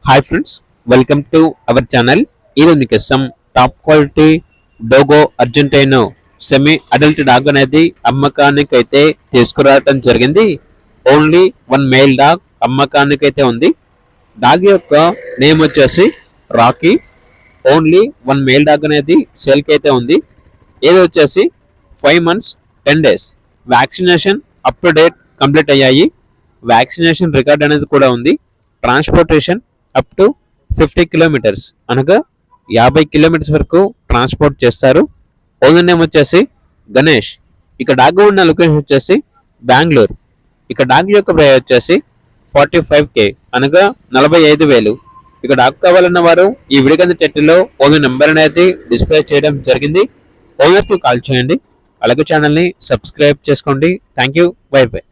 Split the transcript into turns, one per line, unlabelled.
Hi friends, welcome to our channel. ఈరోజు మీకోసం top quality Dogo Argentino semi adult dog అనేది అమ్మకానికి అయితే తీసుకురావడం జరిగింది. ఓన్లీ వన్ మేల్ డాగ్ అమ్మకానికి అయితే ఉంది. డాగ్ యొక్క నేమ్ వచ్చేసి Rocky. Only one male dog అనేది సేల్కి అయితే ఉంది. ఏది వచ్చేసి 5 months 10 days vaccination up to date complete అయ్యాయి. వ్యాక్సినేషన్ రికార్డ్ అనేది కూడా ఉంది. ట్రాన్స్పోర్టేషన్ అప్ టు 50 కిలోమీటర్స్ అనగా 50 కిలోమీటర్స్ వరకు ట్రాన్స్పోర్ట్ చేస్తారు. ఓనర్ నేమ్ వచ్చేసి గణేష్. ఇక డాగ్ ఉన్న లొకేషన్ వచ్చేసి బెంగళూరు. ఇక డాగ్ యొక్క ప్రైస్ వచ్చేసి 45K అనగా 45,000. ఇక డాగ్ కావాలన్న వారు ఈ వీడియో కింద టైటిల్లో ఓనర్ నెంబర్ అనేది డిస్ప్లే చేయడం జరిగింది. ఓనర్కి కాల్ చేయండి. అలాగే ఛానల్ని సబ్స్క్రైబ్ చేసుకోండి. Thank you. By by.